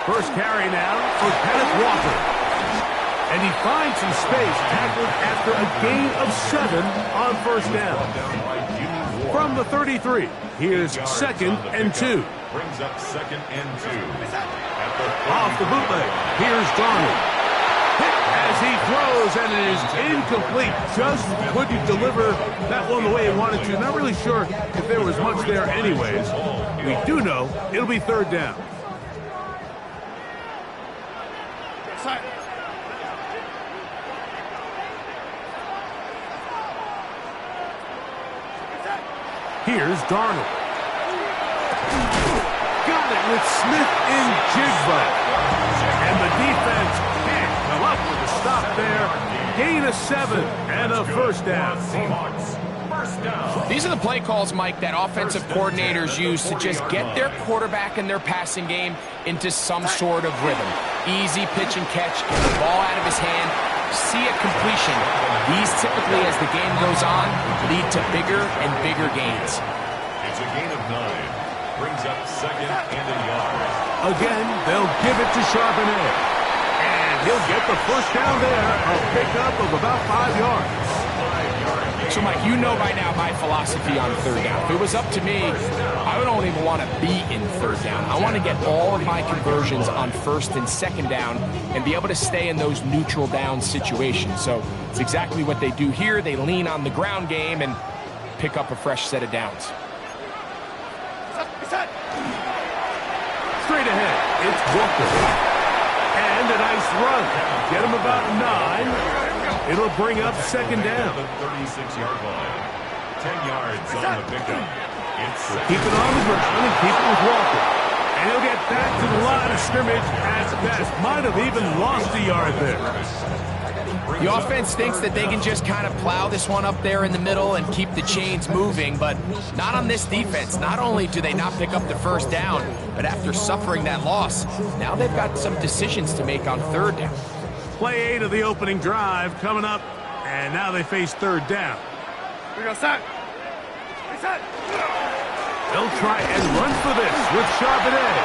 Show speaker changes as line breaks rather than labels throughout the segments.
First carry now for Kenneth Walker. And he finds some space, tackled after a gain of 7 on first down. From the 33, here's 2nd and 2.
Brings up 2nd and 2.
Off the bootleg, here's Darnold. Hit as he throws, and it is incomplete. Just couldn't deliver that one the way he wanted to. Not really sure if there was much there anyways. We do know it'll be 3rd down. Here's Darnold. Got it with Smith in Jigba. And the defense can't come up with a stop there. Gain of 7 and a first down.
These are the play calls, Mike, that offensive coordinators use to just get their quarterback and their passing game into some sort of rhythm. Easy pitch and catch, get the ball out of his hand, see a completion. These typically, as the game goes on, lead to bigger and bigger gains.
It's a gain of 9. Brings up 2nd and a yard.
Again, they'll give it to Charbonnet. And he'll get the first down there, a pickup of about 5 yards.
So, Mike, you know by now my philosophy on 3rd down. If it was up to me, I don't even want to be in 3rd down. I want to get all of my conversions on 1st and 2nd down and be able to stay in those neutral down situations. So it's exactly what they do here. They lean on the ground game and pick up a fresh set of downs.
Straight ahead, it's Walker. And a nice run. Get him about 9. It'll bring up 2nd down.
The 36-yard line. 10 yards on the pickup.
Keep it on the ground and keep it with Walker. And he'll get back to the line of scrimmage at best. Might have even lost a yard there.
The offense thinks that they can just kind of plow this one up there in the middle and keep the chains moving, but not on this defense. Not only do they not pick up the first down, but after suffering that loss, now they've got some decisions to make on 3rd down.
Play 8 of the opening drive coming up, and now they face 3rd down. They'll try and run for this with Charbonnet.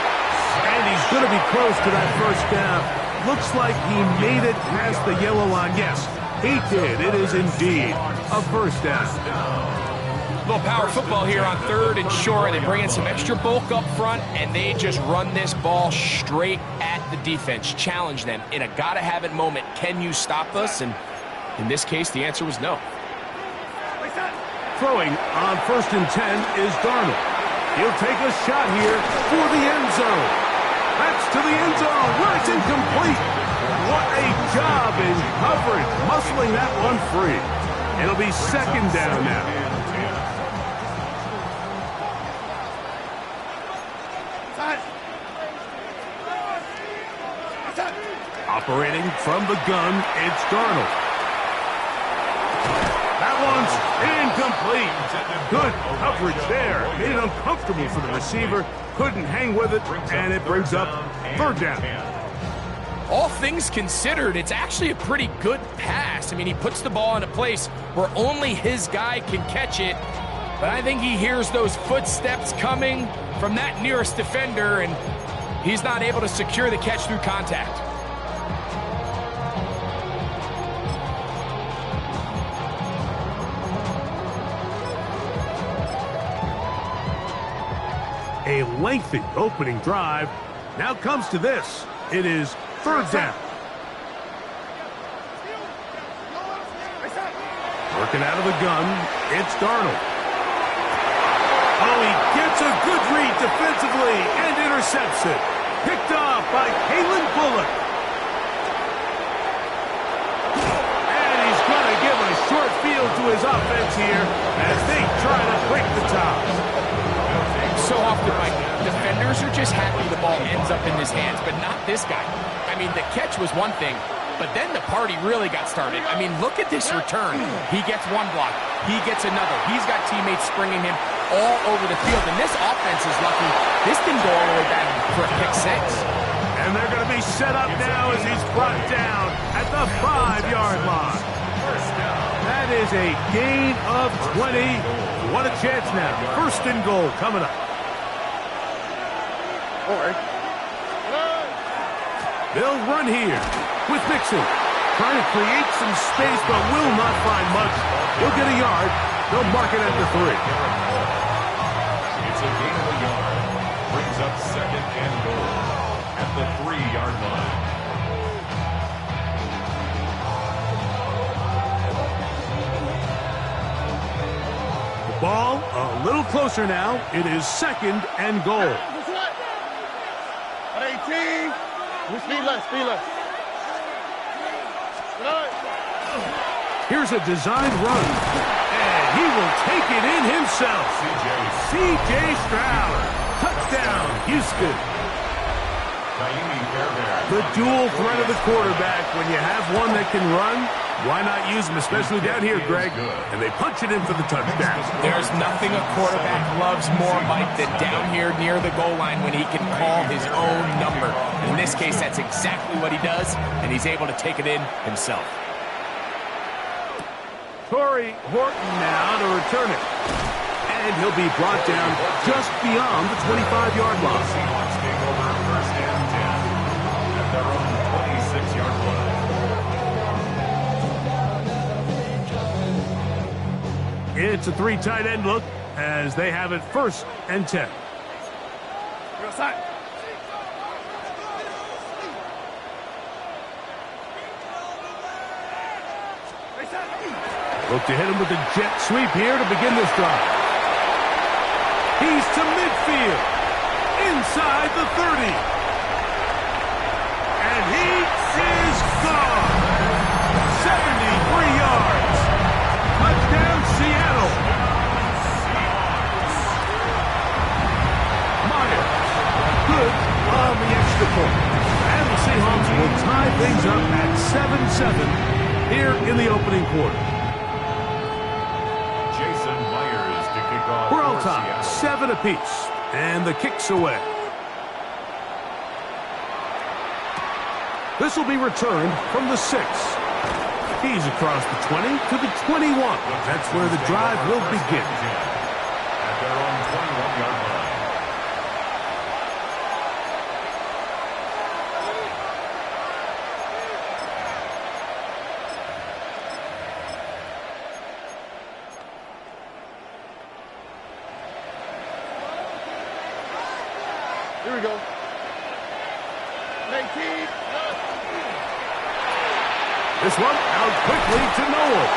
And he's going to be close to that first down. Looks like he made it past the yellow line. Yes, he did. It is indeed a first down.
A little power football here on 3rd and short. They bring in some extra bulk up front, and they just run this ball straight at the defense. Challenge them in a gotta-have-it moment. Can you stop us? And in this case, the answer was no.
Throwing on 1st and 10 is Darnold. He'll take a shot here for the end zone. That's to the end zone where it's incomplete. What a job in coverage, muscling that one free. It'll be 2nd down now. Operating from the gun, it's Darnold. That one's incomplete. Good coverage there. Made it uncomfortable for the receiver. Couldn't hang with it, and it brings up 3rd down.
All things considered, it's actually a pretty good pass. I mean, he puts the ball in a place where only his guy can catch it, but I think he hears those footsteps coming from that nearest defender, and he's not able to secure the catch through contact.
A lengthy opening drive. Now comes to this. It is 3rd down. Working out of the gun, it's Darnold. Oh, he gets a good read defensively and intercepts it. Picked off by Kalen Bullock. And he's going to give a short field to his offense here as they try to break the top.
So often, Mike, defenders are just happy the ball ends up in his hands, but not this guy. I mean, the catch was one thing, but then the party really got started. I mean, look at this return. He gets one block. He gets another. He's got teammates springing him all over the field, and this offense is lucky. This didn't go all the way back for a pick 6.
And they're going to be set up now as he's brought down at the 5-yard line. That is a gain of 20. What a chance now. 1st and goal coming up. They'll run here with Mixon. Trying to create some space, but will not find much. He'll get a yard. They'll mark it at the 3.
It's a gain of a yard. Brings up second and goal at the 3-yard line.
The ball a little closer now. It is second and goal.
18. Speed less.
Here's a designed run, and he will take it in himself. C.J. Stroud, touchdown, Houston. The dual threat of the quarterback. When you have one that can run, why not use him, especially down here, Greg? And they punch it in for the touchdown.
There's nothing a quarterback loves more, Mike, than down here near the goal line when he can call his own number. In this case, that's exactly what he does, and he's able to take it in himself.
Torrey Horton now to return it. And he'll be brought down just beyond the 25-yard line.
Seahawks take over first and 10 at their own 26-yard line.
It's a 3 tight end look as they have it first and 10. Look to hit him with a jet sweep here to begin this drive. He's to midfield, inside the 30. And he is gone. 73 yards. Touchdown, Seattle. Myers, good on the extra point. And the Seahawks will tie things up at 7-7 here in the opening quarter. We're all tied, 7 apiece, and the kick's away. This will be returned from the 6. He's across the 20 to the 21. That's where the drive will begin.
At their own 21-yard line.
Here we go. 19.
This one out quickly to Noel.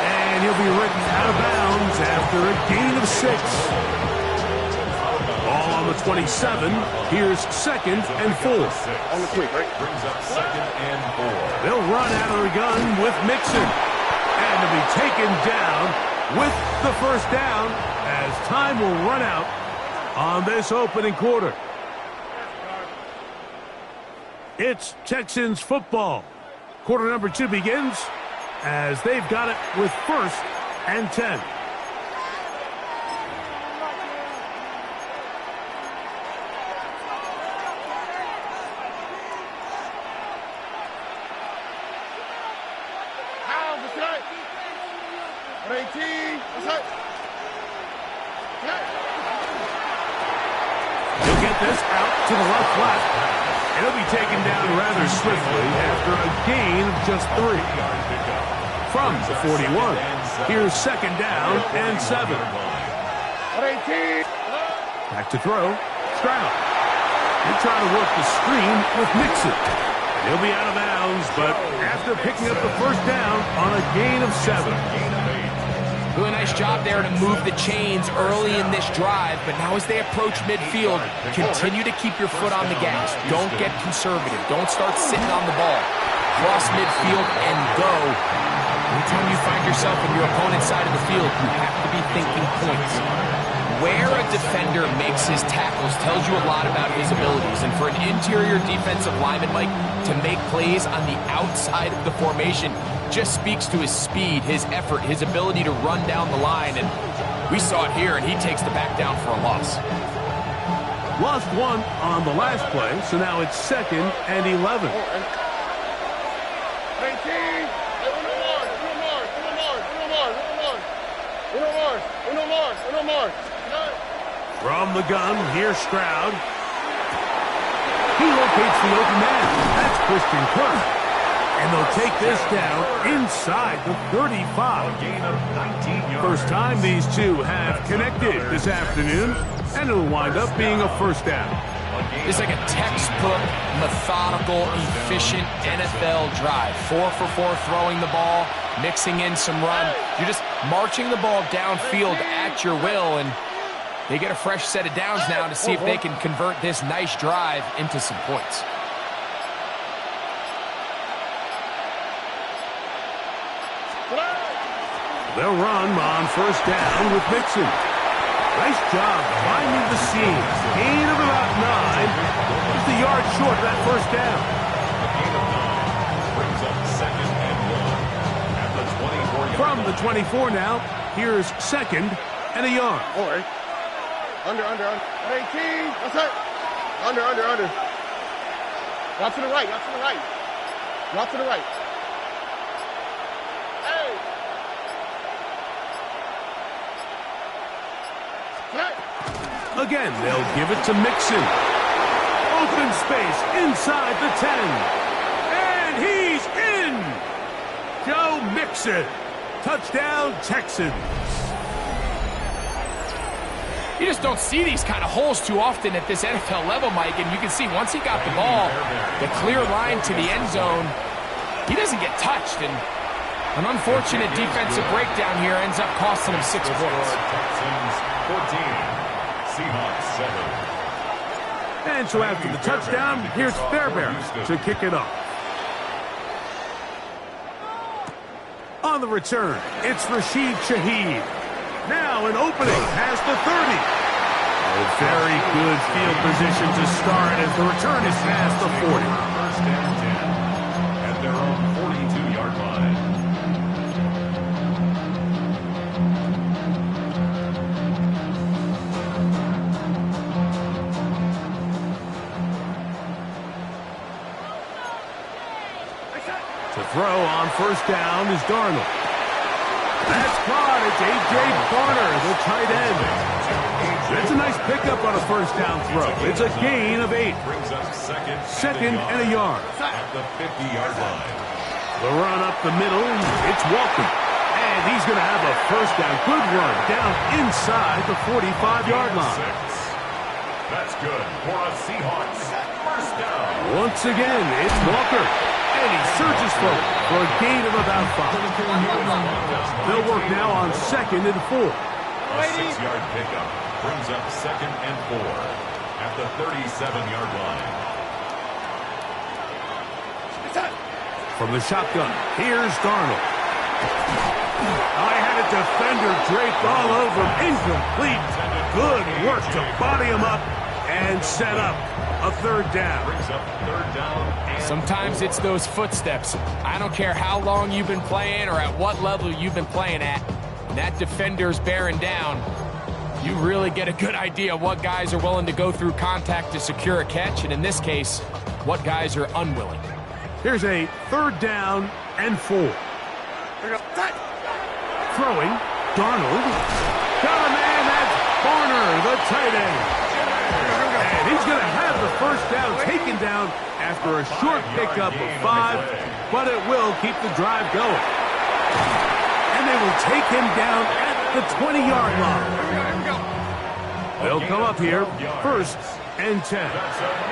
And he'll be written out of bounds after a gain of 6. Ball on the 27. Here's second and 4.
On the quick, right?
Brings up second and 4.
They'll run out of the gun with Mixon. And to be taken down with the first down as time will run out on this opening quarter. It's Texans football. Quarter number 2 begins as they've got it with first and 10. He'll get this out to the left flat. And he'll be taken down rather swiftly after a gain of just 3. From the 41, here's second down and 7. Back to throw. Stroud. He'll try to work the screen with Mixon. And he'll be out of bounds, but after picking up the first down on a gain of 7.
Doing a nice job there to move the chains early in this drive, but now as they approach midfield, continue to keep your foot on the gas. Don't get conservative. Don't start sitting on the ball. Cross midfield and go. Anytime you find yourself on your opponent's side of the field, you have to be thinking points. Where a defender makes his tackles tells you a lot about his abilities, and for an interior defensive lineman, Mike, to make plays on the outside of the formation just speaks to his speed, his effort, his ability to run down the line, and we saw it here, and he takes the back down for a loss.
Lost 1 on the last play, so now it's second and 11. From the gun, here's Stroud. He locates the open man. That's Christian Kirk. And they'll take this down inside the 35.
Gain of 19 yards.
First time these two have connected this afternoon, and it'll wind up being a first down.
It's like a textbook, methodical, efficient NFL drive. 4 for 4 throwing the ball, mixing in some run. You're just marching the ball downfield at your will, and they get a fresh set of downs now to see if they can convert this nice drive into some points.
They'll run on first down with Mixon. Nice job finding the seam. Gain of about 9. Just a yard short of that first down.
A gain of 9 brings up 2nd and 1 at the 24-yard
From the
line.
24 now, here's 2nd and a yard.
All right. Under. 18. That's it. Under. Drop to the right. Drop to the right. Hey.
Again, they'll give it to Mixon. Open space inside the 10. And he's in! Joe Mixon. Touchdown, Texans.
You just don't see these kind of holes too often at this NFL level, Mike, and you can see once he got the ball, the clear line to the end zone, he doesn't get touched, and an unfortunate defensive breakdown here ends up costing him 6 points.
Texans 14, Seahawks 7.
And so after the touchdown, here's Fairbairn to kick it off. On the return, it's Rashid Shaheed. Now an opening past the 30. A very good field position to start as the return is past the 40.
First and 10 at their own 42-yard line.
To throw on first down is Darnold. That's caught. It's A.J. Barner, the tight end. That's a nice pickup on a first down throw. It's a gain of 8.
Brings up
Second and a yard.
at the 50-yard line.
The run up the middle. It's Walton. And he's going to have a first down. Good run down inside the 45-yard line.
6. That's good for a Seahawks first down.
Once again, it's Walker. And he surges forward for a gain of about 5. They'll work now on 2nd and 4.
A 6-yard pickup brings up 2nd and 4 at the 37-yard line.
From the shotgun, here's Darnold. I had a defender draped all over him. Incomplete. Good work to body him up and set up a third down.
Brings up 3rd down. And
Sometimes it's those footsteps. I don't care how long you've been playing or at what level you've been playing at. When that defender's bearing down, you really get a good idea of what guys are willing to go through contact to secure a catch, and in this case, what guys are unwilling.
Here's a 3rd down and 4. Throwing, Darnold. Got a man, that's Barner, the tight end. And he's going to have the first down taken down after a short pickup of 5, but it will keep the drive going. And they will take him down at the 20-yard line. They'll come up here, 1st and 10.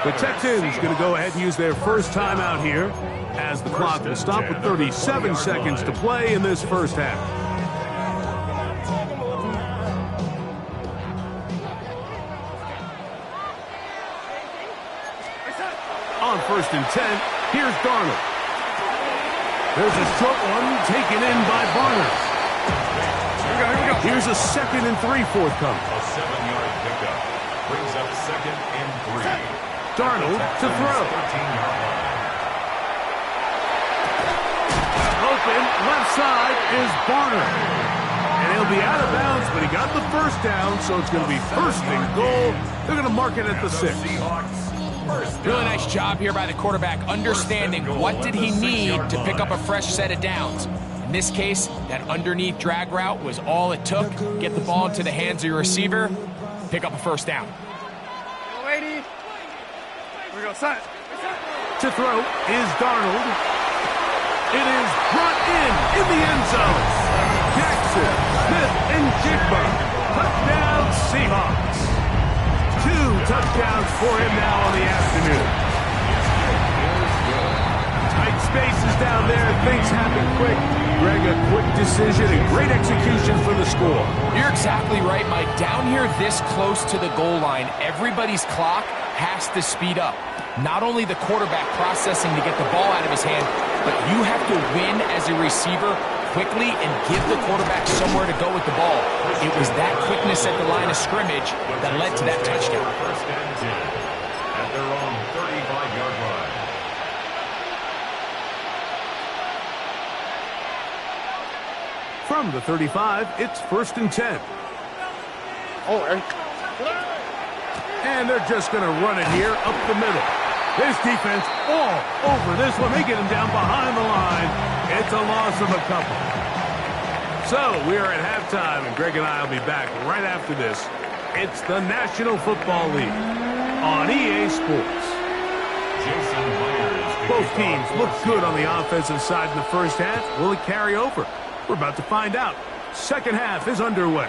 The Texans going to go ahead and use their first timeout here as the clock will stop with 37 seconds to play in this first half. On 1st and 10, here's Darnold. There's a short one taken in by Barner.
Here we go.
Here's a 2nd and 3 forthcoming.
a 7-yard pickup brings up 2nd and 3.
Darnold to throw.
13-yard line.
Open, left side is Barner. And he'll be out of bounds, but he got the first down, so it's going to be 1st and goal. They're going to mark it at the 6.
Seahawks first down.
Really nice job here by the quarterback, understanding what did he need to pick up a fresh set of downs. In this case, that underneath drag route was all it took. Get the ball into the hands of your receiver, pick up a first down.
We go, set.
To throw is Darnold. It is brought in the end zone. Jackson, Smith, and Jigba. Touchdown, Seahawks. 2 touchdowns for him now on the afternoon. Tight spaces down there. Things happen quick. Greg, a quick decision and great execution for the score.
You're exactly right, Mike. Down here this close to the goal line, everybody's clock has to speed up. Not only the quarterback processing to get the ball out of his hand, but you have to win as a receiver quickly and give the quarterback somewhere to go with the ball. It was that quickness at the line of scrimmage that led to that touchdown.
First and 10 at their own 35-yard line.
From the 35, it's 1st and 10.
Oh, and
And they're just going to run it here up the middle. This defense all over this one. They get him down behind the line. It's a loss of a couple. So we are at halftime, and Greg and I will be back right after this. It's the National Football League on EA Sports.
Jason Myers.
Both teams look good on the offensive side in the first half. Will it carry over? We're about to find out. Second half is underway.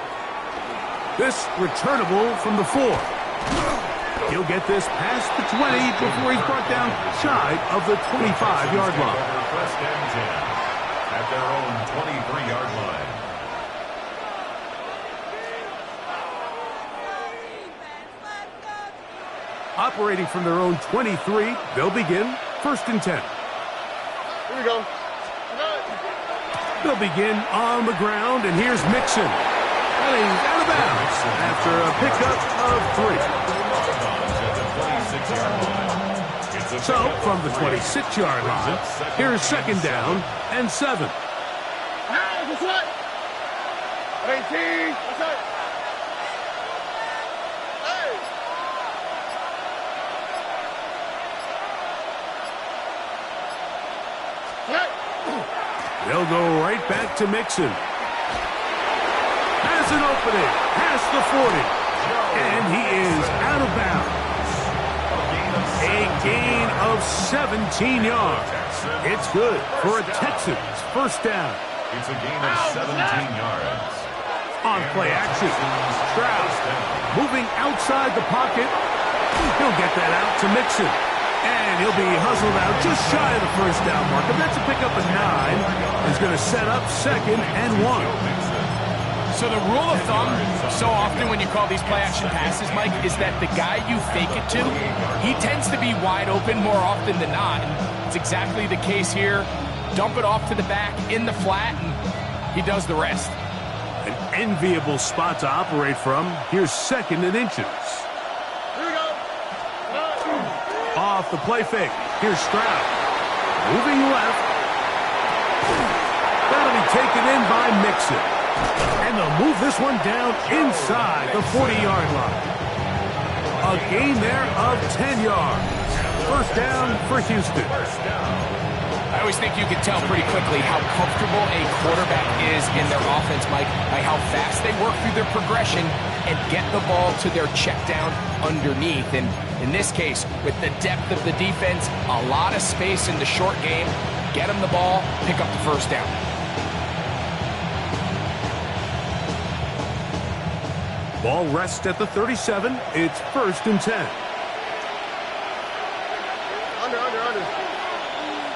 This returnable from the 4. He'll get this past the 20 before he's brought down shy of the 25-yard line.
First and 10 at their own 23-yard line.
Operating from their own 23, they'll begin 1st and 10.
here we go.
They'll begin on the ground, and here's Mixon. And he's out of bounds after a pickup of 3. So, from the 26-yard line, here's 2nd down and 7.
Hey, what's up? 18, what's up? Hey. Hey.
They'll go right back to Mixon. Has an opening, past the 40, and he is out of bounds. A gain of 17 yards. It's good for a Texans first down.
It's a gain of 17 yards.
On play action, Stroud moving outside the pocket. He'll get that out to Mixon. And he'll be hustled out just shy of the first down marker. That's a pickup of 9. He's going to set up 2nd and 1.
So the rule of thumb, so often when you call these play-action passes, Mike, is that the guy you fake it to, he tends to be wide open more often than not. And it's exactly the case here. Dump it off to the back in the flat, and he does the rest.
An enviable spot to operate from. Here's 2nd and inches.
Here we go.
Off the play fake. Here's Stroud. Moving left. That'll be taken in by Mixon. And they'll move this one down inside the 40-yard line. A gain there of 10 yards. First down for Houston.
I always think you can tell pretty quickly how comfortable a quarterback is in their offense, Mike, by how fast they work through their progression and get the ball to their check down underneath. And in this case, with the depth of the defense, a lot of space in the short game, get them the ball, pick up the first down.
Ball rests at the 37. It's 1st and 10.
Under.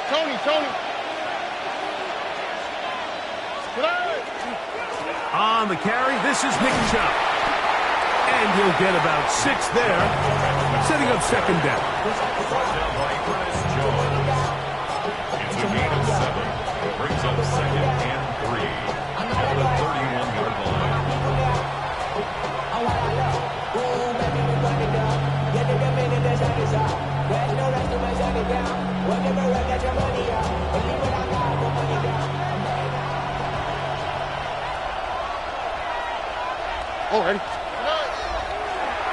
Tony.
On the carry, this is Nick Chubb. And he'll get about 6 there, setting up 2nd down.
It's a gain of 7. Brings up 2nd and 3 at the 31-yard line.
Already.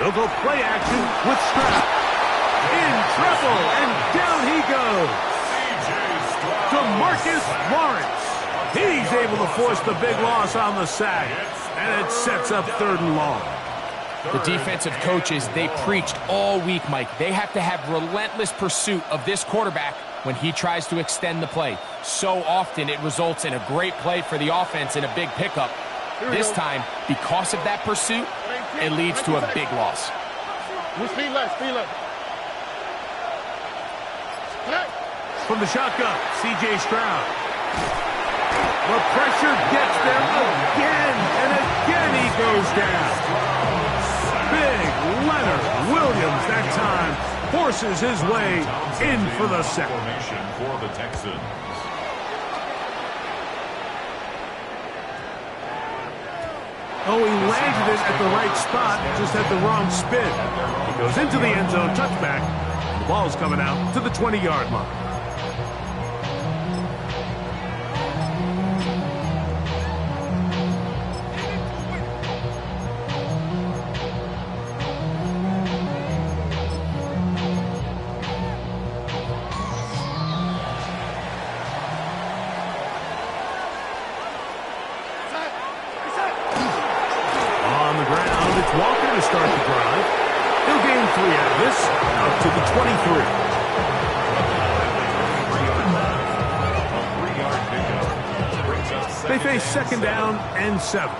They'll go play action with Stroud. In trouble, and down he goes. DeMarcus Lawrence. He's able to force the big loss on the sack, and it sets up 3rd and long.
The defensive coaches, they preached all week, Mike. They have to have relentless pursuit of this quarterback when he tries to extend the play. So often it results in a great play for the offense and a big pickup. This time, because of that pursuit, it leads to a big loss.
Speed left, speed left.
From the shotgun, C.J. Stroud. The pressure gets there again, and again he goes down. Big Leonard Williams that time forces his way in for the sack.
Formation for the Texans.
Oh, he landed it at the right spot, just at the wrong spin. He goes into the end zone, touchback. The ball's coming out to the 20-yard line. Walker to start the drive. He'll gain 3 out of this, up to the 23. They face second down and 7. A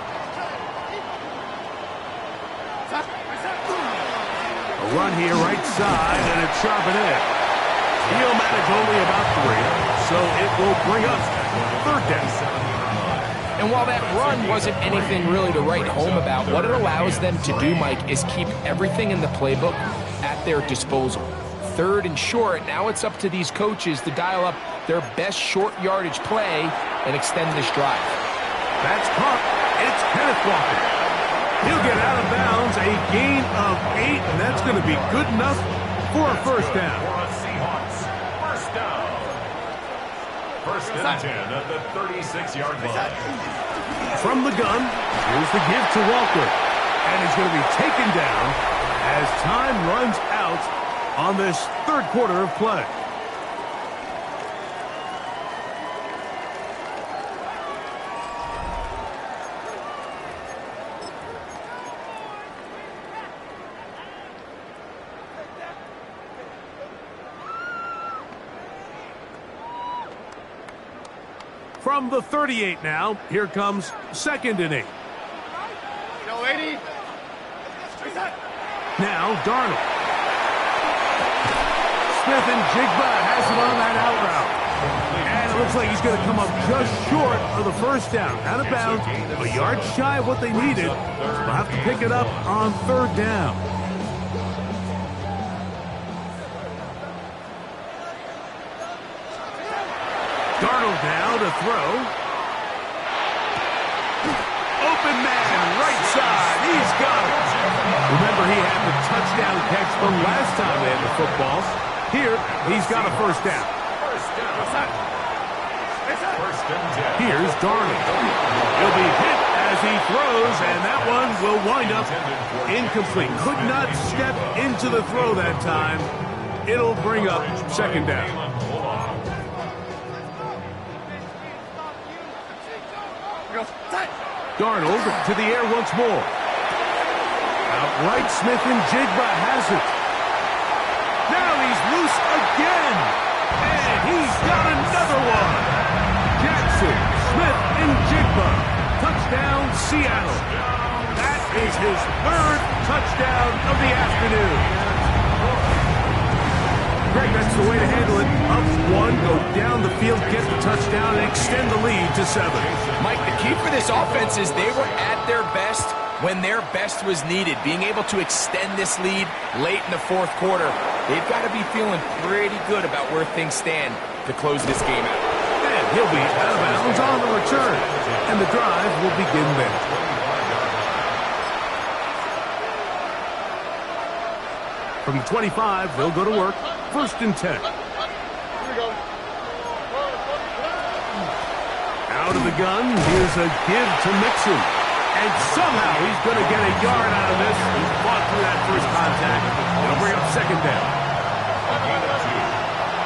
run here, right side, and it's sharp and in. He'll manage only about 3, so it will bring up third down.
And while that run wasn't anything really to write home about, what it allows them to do, Mike, is keep everything in the playbook at their disposal. Third and short, now it's up to these coaches to dial up their best short yardage play and extend this drive.
That's caught. It's Kenneth Walker. He'll get out of bounds, a gain of 8, and that's going to be good enough for a first down.
First down. First and 10 at the 36-yard line.
From the gun, here's the give to Walker. And he's going to be taken down as time runs out on this third quarter of play. From the 38 now, here comes second and 8. Now, Darnold. Smith and Jigba has it on that out route. And it looks like he's going to come up just short of the first down. Out of bounds, a yard shy of what they needed. They'll have to pick it up on third down. Darnold now to throw. Open man, right side. He's got it. Remember, he had the touchdown catch from last time they had the football. Here, he's got a first down. Here's Darnold. He'll be hit as he throws, and that one will wind up incomplete. Could not step into the throw that time. It'll bring up second down. Darnold to the air once more. Outright, Smith and Jigba has it. Now he's loose again. And he's got another one. Jackson, Smith, and Jigba. Touchdown, Seattle. That is his third touchdown of the afternoon. Greg, that's the way to handle it. Up 1, go down the field, get the touchdown, and extend the lead to 7.
Mike, the key for this offense is they were at their best when their best was needed. Being able to extend this lead late in the fourth quarter, they've got to be feeling pretty good about where things stand to close this game out.
And he'll be out of bounds on the return, and the drive will begin there. From the 25, they'll go to work. First and 10. Out of the gun, here's a give to Mixon. And somehow he's going to get a yard out of this. He fought through that first contact. It'll bring up second down.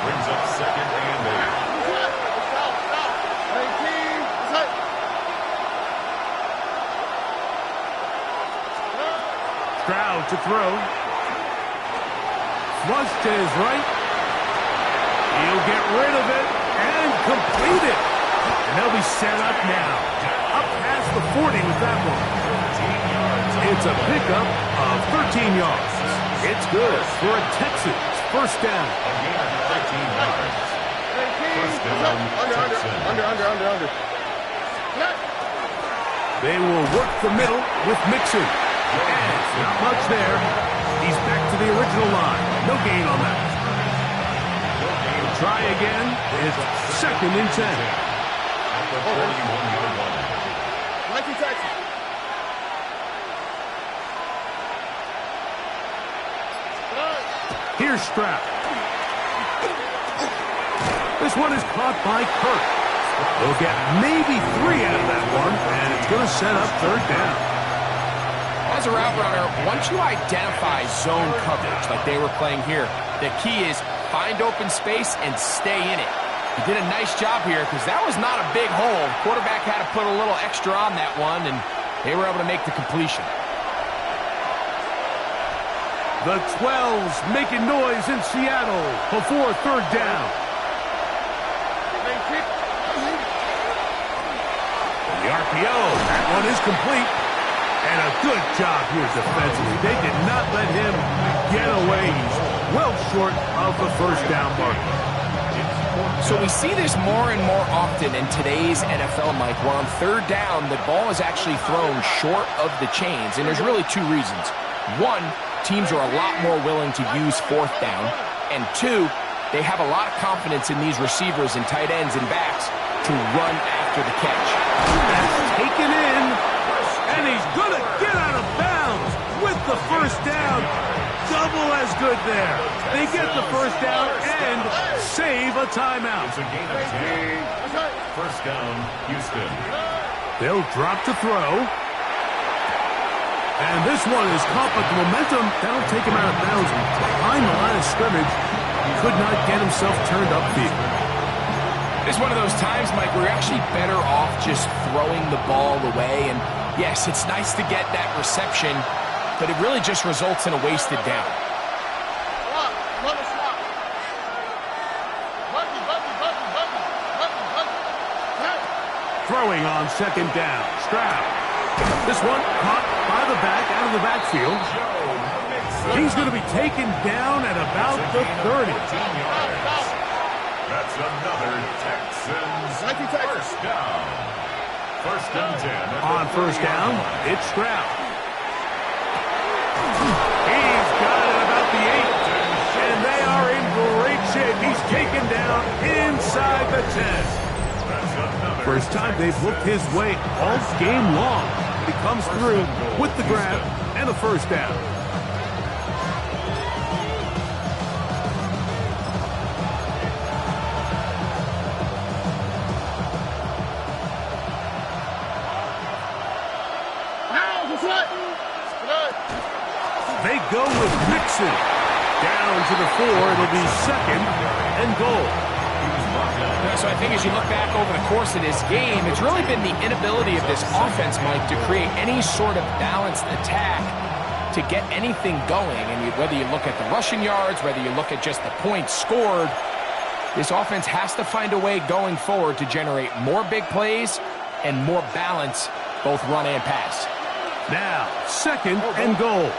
Brings up second and 8.
Stroud to throw. Flush to his right. He'll get rid of it and complete it. And they'll be set up now. Up past the 40 with that one. It's a pickup of 13 yards. It's good for a Texans first down.
First down,
Under.
They will work the middle with Mixon. And not much there. He's back to the original line. No gain on that. Try again. It's 2nd and 10.
At the 41-yard line.
Nike Texas.
Here's Stroud. This one is caught by Kirk. They'll get maybe 3 out of that one, and it's going to set up 3rd down.
As a route runner, once you identify zone coverage like they were playing here, the key is find open space and stay in it. He did a nice job here because that was not a big hole. Quarterback had to put a little extra on that one, and they were able to make the completion.
The 12's making noise in Seattle before 3rd down. The RPO, that one is complete. And a good job here defensively. They did not let him get away. He's well short of the first down marker.
So we see this more and more often in today's NFL, Mike, where on 3rd down, the ball is actually thrown short of the chains. And there's really 2 reasons. 1, teams are a lot more willing to use 4th down. And 2, they have a lot of confidence in these receivers and tight ends and backs to run after the catch.
That's taken in. And he's going to get out of bounds with the first down. Double as good there. They get the first down and save a timeout.
It's a gain of 10. First down, Houston.
They'll drop to throw. And this one is caught, but the momentum, that'll take him out of bounds. Behind the line of scrimmage, he could not get himself turned upfield.
It's one of those times, Mike, where you're actually better off just throwing the ball away. And yes, it's nice to get that reception, but it really just results in a wasted down.
Throwing on 2nd down. Stroud. This one caught by the back out of the backfield. He's going to be taken down at about the 30.
That's another Texans first down. First and 10.
On first down, it's Stroud. He's got it about the 8. And they are in great shape. He's taken down inside the 10. First time they've looked his way all game long. He comes through with the grab and a first down. They go with Mixon. Down to the 4. It'll be 2nd and goal.
So I think as you look back over the course of this game, it's really been the inability of this offense, Mike, to create any sort of balanced attack to get anything going. And whether you look at the rushing yards, whether you look at just the points scored, this offense has to find a way going forward to generate more big plays and more balance, both run and pass.
Now, 2nd and goal.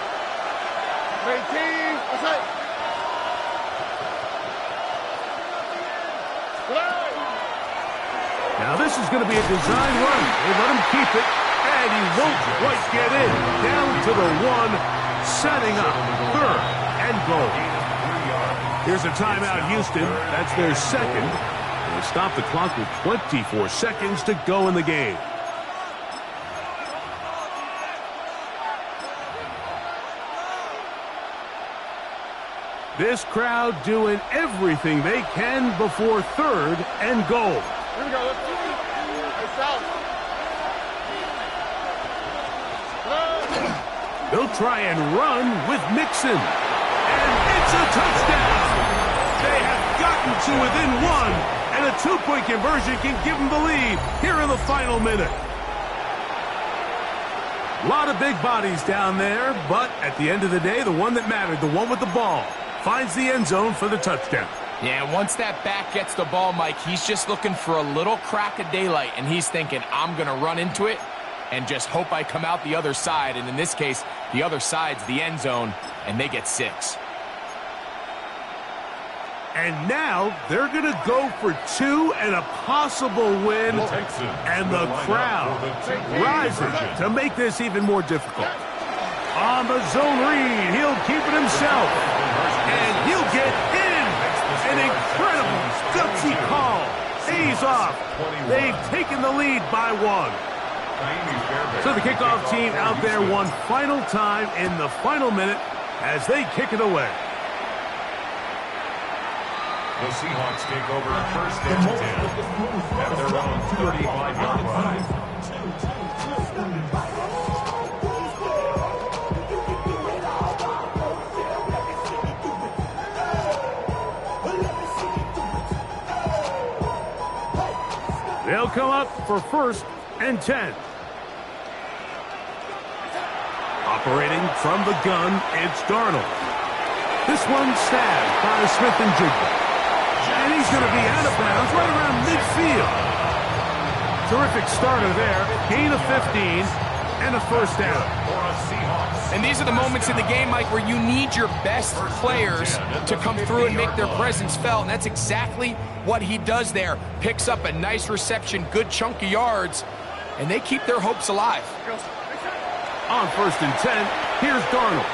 Now this is going to be a design run. They let him keep it, and he won't quite get in. Down to the 1, setting up 3rd and goal. Here's a timeout, Houston. That's their 2nd. They stop the clock with 24 seconds to go in the game. This crowd doing everything they can before 3rd and goal.
Here we go. Hey, South.
They'll try and run with Mixon. And it's a touchdown. They have gotten to within 1, and a 2-point conversion can give them the lead here in the final minute. A lot of big bodies down there, but at the end of the day, the one that mattered, the one with the ball, finds the end zone for the touchdown.
Yeah, once that back gets the ball, Mike, he's just looking for a little crack of daylight, and he's thinking, I'm going to run into it and just hope I come out the other side. And in this case, the other side's the end zone, and they get 6.
And now they're going to go for 2 and a possible win, and the crowd rises to make this even more difficult. On the zone read, he'll keep it himself, and he'll get in. An incredible, gutsy call. Pays off. They've taken the lead by 1. So the kickoff team out there one final time in the final minute as they kick it away.
The Seahawks take over first and 10 at their own 35-yard line.
They'll come up for first and 10. Operating from the gun, it's Darnold. This one snagged by Smith-Njigba. And he's going to be out of bounds right around midfield. Terrific starter there. Gain of 15 and a first down.
And these are the moments in the game, Mike, where you need your best players to come through and make their presence felt. And that's exactly what he does there. Picks up a nice reception, good chunk of yards, and they keep their hopes alive.
On first and 10, here's Darnold.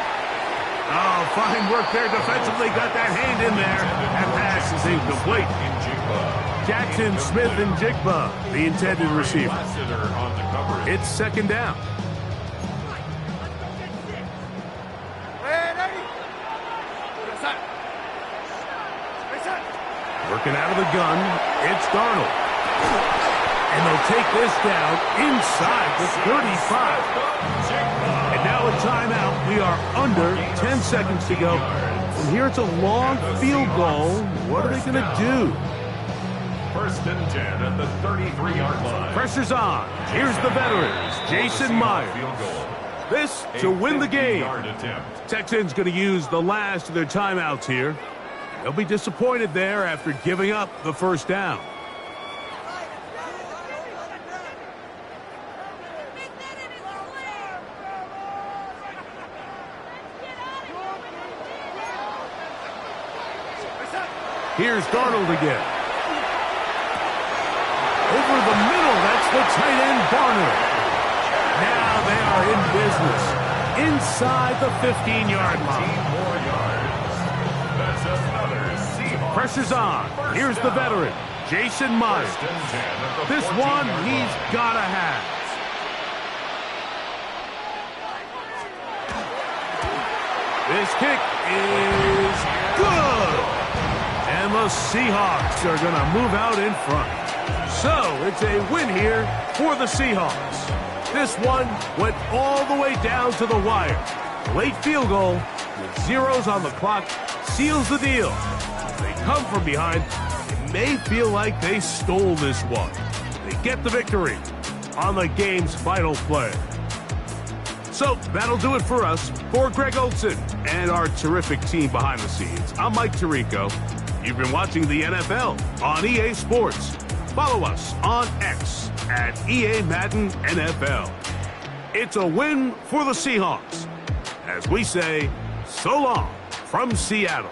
Oh, fine work there defensively. Got that hand in there. That pass is incomplete. Jackson Smith-Njigba, the intended receiver. It's second down. Working out of the gun, it's Darnold. And they'll take this down inside the 35. And now a timeout. We are under 10 seconds to go. And here it's a long field goal. What are they going to do?
First and 10 at the 33-yard line.
Pressure's on. Here's the veterans, Jason Myers. This to win the game. Texans going to use the last of their timeouts here. They'll be disappointed there after giving up the first down. Here's Darnold again. Over the middle, that's the tight end, Barner. Now they are in business. Inside the 15-yard line. Pressure's on. Here's the veteran, Jason Myers. This one he's got to have. This kick is good. And the Seahawks are going to move out in front. So it's a win here for the Seahawks. This one went all the way down to the wire. Late field goal with zeros on the clock seals the deal. They come from behind. It may feel like they stole this one. They get the victory on the game's final play. So that'll do it for us. For Greg Olsen and our terrific team behind the scenes, I'm Mike Tirico. You've been watching the NFL on EA Sports. Follow us on X at EA Madden NFL. It's a win for the Seahawks. As we say, so long from Seattle.